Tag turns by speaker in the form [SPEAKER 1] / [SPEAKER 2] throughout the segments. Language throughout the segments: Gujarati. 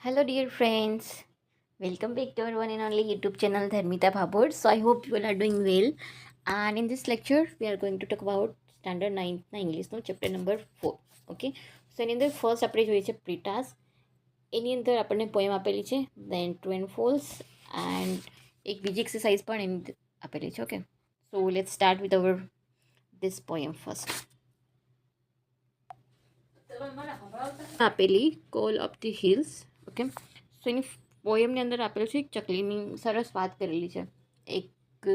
[SPEAKER 1] Hello, dear friends. Welcome back to our one and only YouTube channel, Dharmita Bhabur. So, I hope you all are doing well. And in this lecture, we are going to talk about Standard 9th English, no, chapter number 4. Okay. So, એની અંદર ફર્સ્ટ આપણે જોઈએ છે પ્રીટાસ્ક. એની અંદર આપણને પોએમ આપેલી છે, then true and false, and એક બીજી એક્સરસાઇઝ પણ એની અંદર આપેલી છે. Okay. So let's start with our this poem first. આપેલી call of the hills. Okay. So એની પોએમની અંદર આપેલું છે એક ચકલીની સરસ વાત કરેલી છે. એક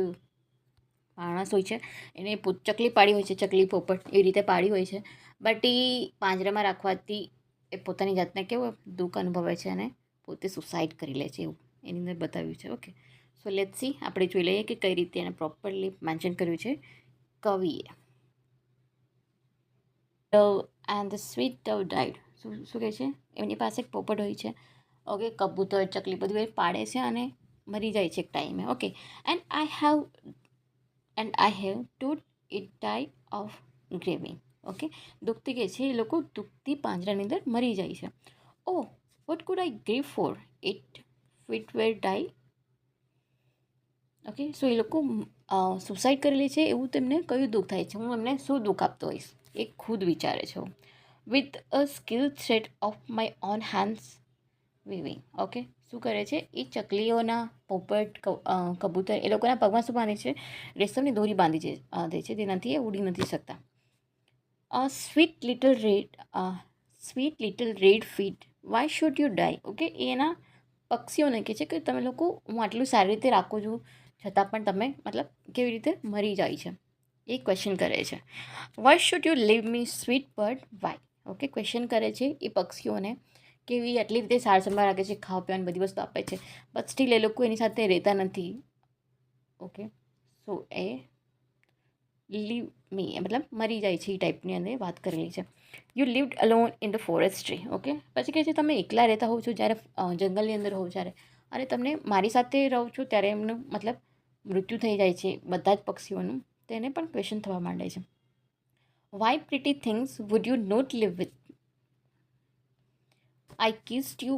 [SPEAKER 1] માણસ હોય છે, એને ચકલી પાડી હોય છે, ચકલી પોપટ એવી રીતે પાડી હોય છે, બટ એ પાંજરામાં રાખવાથી એ પોતાની જાતને કેવું દુઃખ અનુભવે છે અને પોતે સુસાઇડ કરી લે છે, એવું એની અંદર બતાવ્યું છે. ઓકે. સો લેટ્સ સી, આપણે જોઈ લઈએ કે કઈ રીતે એને પ્રોપરલી મેન્શન કર્યું છે કવિએ. And the sweet dove died. શું કહે છે? એમની પાસે એક પોપટ હોય છે, ઓકે, કબૂતર ચકલી બધું એ પાડે છે અને મરી જાય છે એક ટાઈમે. Okay. And I have to it die of grieving. Okay. દુઃખથી કહે છે, એ લોકો દુઃખથી પાંજરાની અંદર મરી જાય છે. O what could I grieve for it fit were die. Okay. So એ લોકો સુસાઇડ કરેલી છે, એવું તેમને કયું દુઃખ થાય છે, હું એમને શું દુઃખ આપતો હોઈશ, એ ખુદ વિચારે છે. With a skill thread of my own hands weaving. Okay. શું કરે છે એ ચકલીઓના પોપટ કબૂતર એ લોકોના પગમાં શું બાંધે છે? રેશમની દોરી બાંધી દે છે, તેનાથી એ ઉડી નથી શકતા. Sweet little red feet why should you die. Okay. એના પક્ષીઓને કહે છે કે તમે લોકો, હું આટલું સારી રીતે રાખું છું છતાં પણ તમે મતલબ કેવી રીતે મરી જાય છે, એ ક્વેશ્ચન કરે છે. Why should you leave me sweet bird why. Okay. Question કરે છે એ પક્ષીઓને, કેવી આટલી રીતે સાર સંભાળ રાખે છે, ખાવા પીવાની બધી વસ્તુ આપે છે, બટ સ્ટીલ એ લોકો એની સાથે રહેતા નથી. ઓકે. સો એ લીવ મી મતલબ મરી જાય છે, એ ટાઈપની અંદર વાત કરેલી છે. You lived alone in the forest tree. Okay. પછી કહે છે તમે એકલા રહેતા હોવ છો જ્યારે જંગલની અંદર હોવ જ્યારે, અને તમને મારી સાથે રહો છો ત્યારે એમનું મતલબ મૃત્યુ થઈ જાય છે બધા જ પક્ષીઓનું, તેને પણ ક્વેશ્ચન થવા માંડે છે. Why pretty things would you not leave with. I kissed you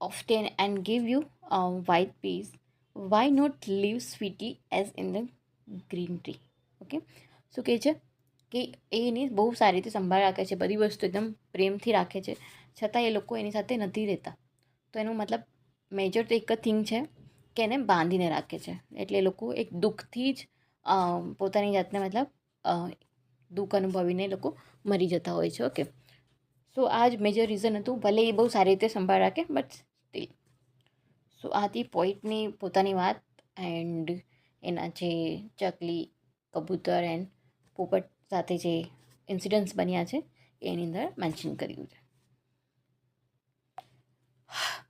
[SPEAKER 1] often and gave you a white peace. Why not live sweetly as in the green tree? Okay. શું કહે છે કે એની બહુ સારી રીતે સંભાળ રાખે છે, બધી વસ્તુ એકદમ પ્રેમથી રાખે છે, છતાં એ લોકો એની સાથે નથી રહેતા. તો એનું મતલબ મેજર તો એક જ થિંગ છે કે એને બાંધીને રાખે છે, એટલે એ લોકો એક દુઃખથી જ પોતાની જાતને મતલબ દુઃખ અનુભવીને એ લોકો મરી જતા હોય છે. ઓકે. સો આ જ મેજર રીઝન હતું, ભલે એ બહુ સારી રીતે સંભાળ રાખે બટ સ્ટીલ. સો આ હતી પોઈટની પોતાની વાત, એન્ડ એના જે ચકલી કબૂતર એન્ડ પોપટ સાથે જે ઇન્સિડન્ટ્સ બન્યા છે એની અંદર મેન્શન કર્યું છે.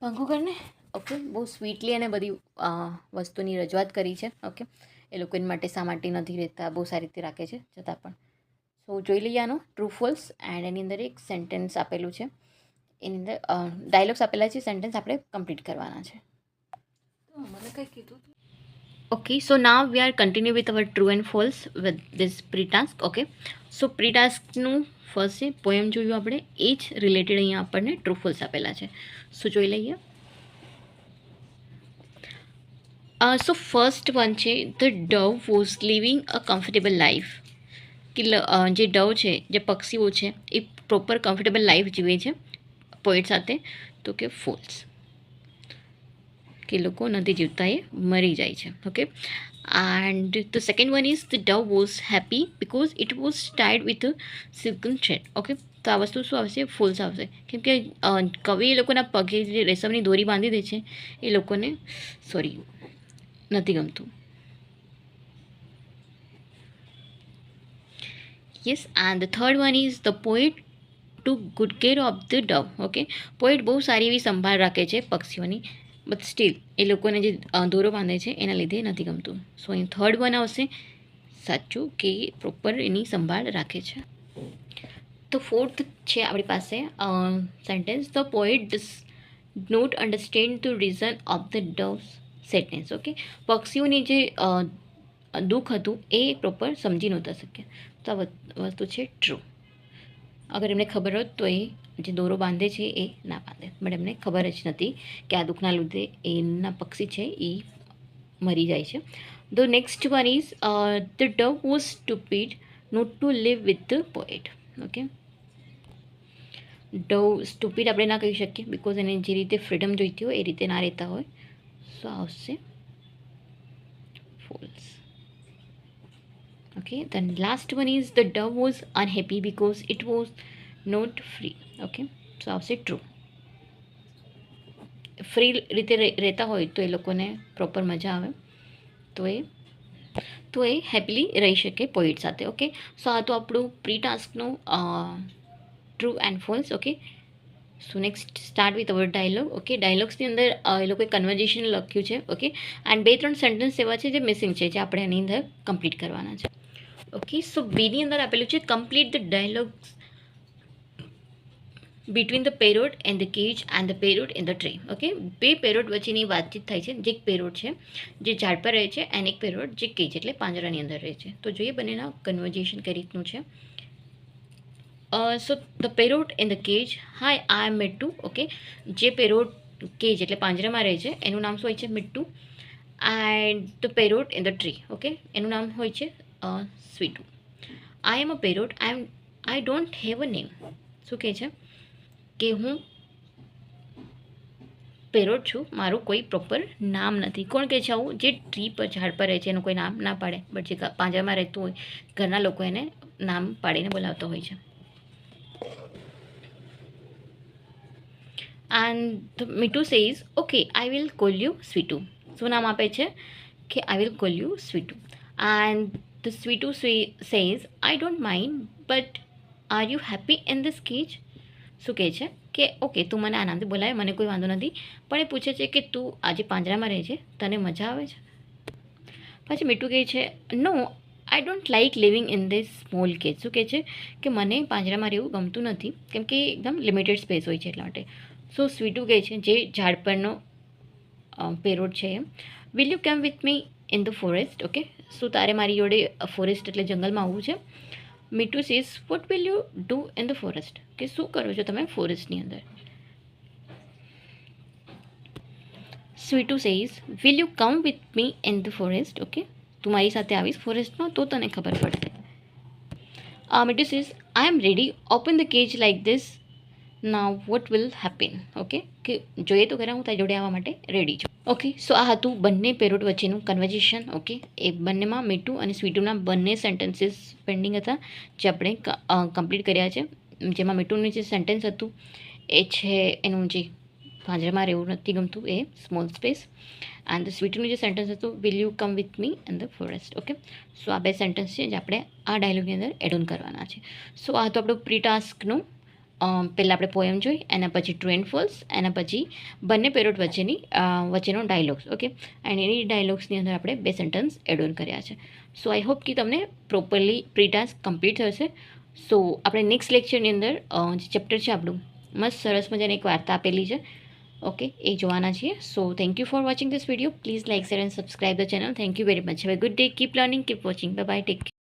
[SPEAKER 1] પંખો કરને. ઓકે. બહુ સ્વીટલી અને બધી વસ્તુની રજૂઆત કરી છે. ઓકે. એ લોકો એની માટે શા માટે નથી રહેતા, બહુ સારી રીતે રાખે છે છતાં પણ. સો જોઈ લઈએ આનો ટ્રુ ફોલ્સ, એન્ડ એની અંદર એક સેન્ટેન્સ આપેલું છે, એની અંદર ડાયલોગ્સ આપેલા છે, સેન્ટેન્સ આપણે કમ્પ્લીટ કરવાના છે. મને કંઈ કીધું. Okay. So now we are continue with our true and false with this pre task. Okay. So pre ટાસ્કનું ફર્સ્ટ છે પોએમ જોયું આપણે, એ જ રિલેટેડ અહીંયા આપણને ટ્રુ ફોલ્સ આપેલા છે. સો જોઈ લઈએ. સો ફર્સ્ટ વન છે, the dove was living a comfortable life. કે જે ડવ છે, જે પક્ષીઓ છે, એ પ્રોપર કમ્ફર્ટેબલ લાઈફ જીવે છે પોઈટ સાથે. તો કે ફોલ્સ, કે લોકો નથી જીવતા, એ મરી જાય છે. Okay. And the second one is the dove was happy because it was tied with silken thread. Okay. તો આ વસ્તુ શું આવશે? ફોલ્સ આવશે, કેમ કે કવિ એ લોકોના પગે જે રેશમની દોરી બાંધી દે છે એ લોકોને નથી ગમતું. Yes. And the third one is the poet to good care of the dove. Okay. Poet બહુ સારી એવી સંભાળ રાખે છે પક્ષીઓની, બટ સ્ટીલ એ લોકોને જે દોરો બાંધે છે એના લીધે નથી ગમતું. સો અહીં થર્ડ વન આવશે સાચું, કે પ્રોપર એની સંભાળ રાખે છે. તો ફોર્થ છે આપણી પાસે sentence, the poet does not understand the reason of the dove's sadness. Okay. પક્ષીઓની જે દુઃખ હતું એ પ્રોપર સમજી નહોતા શક્યા. તો આ વસ્તુ છે ટ્રુ. અગર એમને ખબર હોત તો એ જે દોરો બાંધે છે એ ના બાંધે, બટ એમને ખબર જ નથી કે આ દુઃખના લીધે એના પક્ષી છે એ મરી જાય છે. The next one is the dove was stupid not to leave with the poet. Okay, dove stupid આપણે ના કહી શકીએ બિકોઝ એને જે રીતે ફ્રીડમ જોઈતી હોય એ રીતે ના રહેતા હોય. સો આવશે false. Okay, then last one is the dove was unhappy because it was not free. Okay, so આવશે ટ્રુ. ફ્રી રીતે રહેતા હોય તો એ લોકોને પ્રોપર મજા આવે, તો એ હેપીલી રહી શકે પોઈટ સાથે. ઓકે, સો આ તો આપણું પ્રી ટાસ્કનું true and false. Okay, so next start with our dialogue. Okay, ડાયલોગ્સની અંદર એ લોકોએ કન્વર્ઝેશન લખ્યું છે. ઓકે, એન્ડ 2-3 સેન્ટેન્સ એવા છે જે મિસિંગ છે, જે આપણે એની અંદર કમ્પ્લીટ કરવાના છે. ઓકે, સો બીની અંદર આપેલું છે complete the dialogues between the parrot and the cage and the parrot in the tree. Okay, બે પેરોટ વચ્ચેની વાતચીત થાય છે, જે એક પેરોટ છે જે ઝાડ પર રહે છે અને એક પેરોટ જે કેજ એટલે પાંજરાની અંદર રહે છે. તો જોઈએ બંનેના કન્વર્ઝેશન કઈ રીતનું છે. So the parrot in the cage, hi I am Mittu. Okay, જે પેરોટ કેજ એટલે પાંજરામાં રહે છે એનું નામ શું હોય છે? Mittu. And the parrot in the tree, okay, એનું નામ હોય છે Sweetu. I am a parrot, I don't have a name. શું કહે છે કે હું પેરોટ છું, મારું કોઈ પ્રોપર નામ નથી. કોણ કહે છે આવું? જે ટ્રી પર ઝાડ પર રહે છે એનું કોઈ નામ ના પાડે, બટ જે પાંજરામાં રહેતું હોય ઘરના લોકો એને નામ પાડીને બોલાવતા હોય છે. And Mittu says okay I will call you Sweetu. શું નામ આપે છે? કે I will call you Sweetu. And the Sweetu says I don't mind but are you happy in this cage. શું કહે છે કે ઓકે તું મને આ નામથી બોલાવે, મને કોઈ વાંધો નથી, પણ એ પૂછે છે કે તું આજે પાંજરામાં રહે છે, તને મજા આવે છે? પછી મીઠું કહે છે no I don't like living in this small cage. શું કહે છે કે મને પાંજરામાં રહેવું ગમતું નથી, કેમ કે એકદમ લિમિટેડ સ્પેસ હોય છે એટલા માટે. સો સ્વીટુ કહે છે, જે ઝાડ પરનો પેરોટ છે, will you come with me in the forest. Okay, શું તારે મારી જોડે ફોરેસ્ટ એટલે જંગલમાં આવવું છે? Mittu says what will you do in the forest. કે શું કરો છો તમે ફોરેસ્ટની અંદર? Sweetu says will you come with me in the forest. Okay, તું મારી સાથે આવીશ ફોરેસ્ટમાં તો તને ખબર પડશે. Mittu says I am ready, open the cage like this now what will happen. Okay, કે જોઈએ તો ખરા હું તારી જોડે આવવા માટે રેડી છું. ઓકે, સો આ હતું બંને પેરોટ વચ્ચેનું કન્વર્ઝેશન. ઓકે, એ બંનેમાં મીઠું અને સ્વીટુના બંને સેન્ટેન્સીસ પેન્ડિંગ હતા, જે આપણે કમ્પ્લીટ કર્યા છે. જેમાં મીઠુંનું જે સેન્ટેન્સ હતું એ છે એનું જે પાંજરામાં રહેવું નથી ગમતું એ સ્મોલ સ્પેસ, એન્ડ સ્વીટુનું જે સેન્ટેન્સ હતું will you come with me in the forest. Okay, so આ બે સેન્ટેન્સ છે જે આપણે આ ડાયલોગની અંદર એડ ઓન કરવાના છે. સો આ તો આપણું પ્રી ટાસ્કનું પહેલાં આપણે પોએમ જોઈ, એના પછી ટ્રુ એન્ડ ફોલ્સ, એના પછી બંને પેરોટ વચ્ચેનો ડાયલોગ્સ. ઓકે, એન્ડ એની ડાયલોગ્સની અંદર આપણે બે સેન્ટેન્સ એડ ઓન કર્યા છે. સો આઈ હોપ કે તમને પ્રોપરલી પ્રી ટાસ્ક કમ્પ્લીટ થશે. સો આપણે નેક્સ્ટ લેક્ચરની અંદર જે ચેપ્ટર છે આપણું મસ્ત સરસ મજાની એક વાર્તા આપેલી છે. ઓકે, એ જોવાના છીએ. So thank you for watching this video. Please like share and subscribe the channel. Thank you very much. Have a good day. Keep learning, keep watching. Bye bye. Take care.